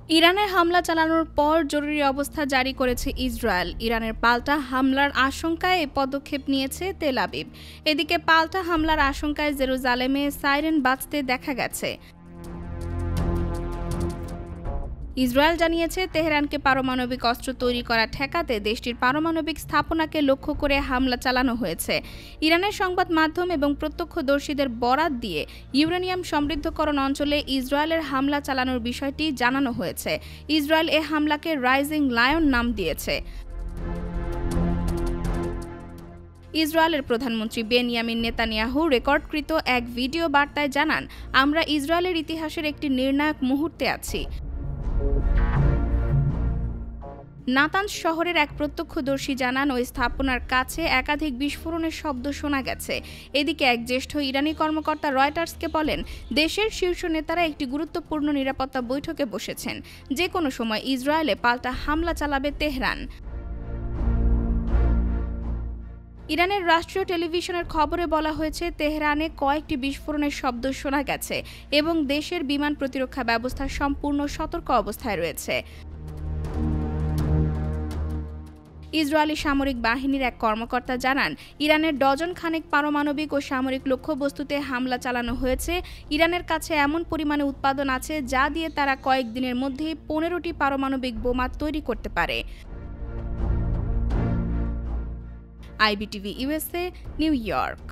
ইরানে হামলা চালানোর পর জরুরি অবস্থা জারি করেছে ইসরায়েল। ইরানের পাল্টা হামলার আশঙ্কায় এ পদক্ষেপ নিয়েছে তেল আবিব। এদিকে পাল্টা হামলার আশঙ্কায় জেরুজালেমে সাইরেন বাজতে দেখা গেছে। ইসরায়েল জানিয়েছে তেহরানকে পারমাণবিক অস্ত্র তৈরি করা ঠেকাতে দেশটির পারমাণবিক স্থাপনাকে লক্ষ্য করে হামলা চালানো হয়েছে। ইরানের সংবাদ মাধ্যম এবং প্রত্যক্ষদর্শীদের বরাত দিয়ে ইউরেনিয়াম সমৃদ্ধকরণ অঞ্চলে ইসরায়েলের হামলা চালানোর বিষয়টি জানানো হয়েছে। ইসরায়েল এ হামলাকে রাইজিং লায়ন নাম দিয়েছে। ইসরায়েলের প্রধানমন্ত্রী বেনিয়ামিন নেতানিয়াহু রেকর্ডকৃত এক ভিডিও বার্তায় জানান, আমরা ইসরায়েলের ইতিহাসের একটি নির্ণায়ক মুহূর্তে আছি। নাতানজ শহরের এক প্রত্যক্ষদর্শী জানান, ওই স্থাপনার কাছে একাধিক বিস্ফোরণের শব্দ শোনা গেছে। এদিকে এক জ্যেষ্ঠ ইরানি কর্মকর্তা রয়টার্সকে বলেন, দেশের শীর্ষ নেতারা একটি গুরুত্বপূর্ণ নিরাপত্তা বৈঠকে বসেছেন। যে কোনো সময় ইসরায়েলে পাল্টা হামলা চালাবে তেহরান। ইরানের রাষ্ট্রীয় টেলিভিশনের খবরে বলা হয়েছে, তেহরানে কয়েকটি বিস্ফোরণের শব্দ শোনা গেছে এবং দেশের বিমান প্রতিরক্ষা ব্যবস্থা সম্পূর্ণ সতর্ক অবস্থায় রয়েছে। ইসরায়েলি সামরিক বাহিনীর এক কর্মকর্তা জানান, ইরানের ডজন খানেক পারমাণবিক ও সামরিক লক্ষ্যবস্তুতে হামলা চালানো হয়েছে। ইরানের কাছে এমন পরিমাণে উৎপাদন আছে যা দিয়ে তারা কয়েকদিনের মধ্যেই 15টি পারমাণবিক বোমা তৈরি করতে পারে। IBTV USA, new York.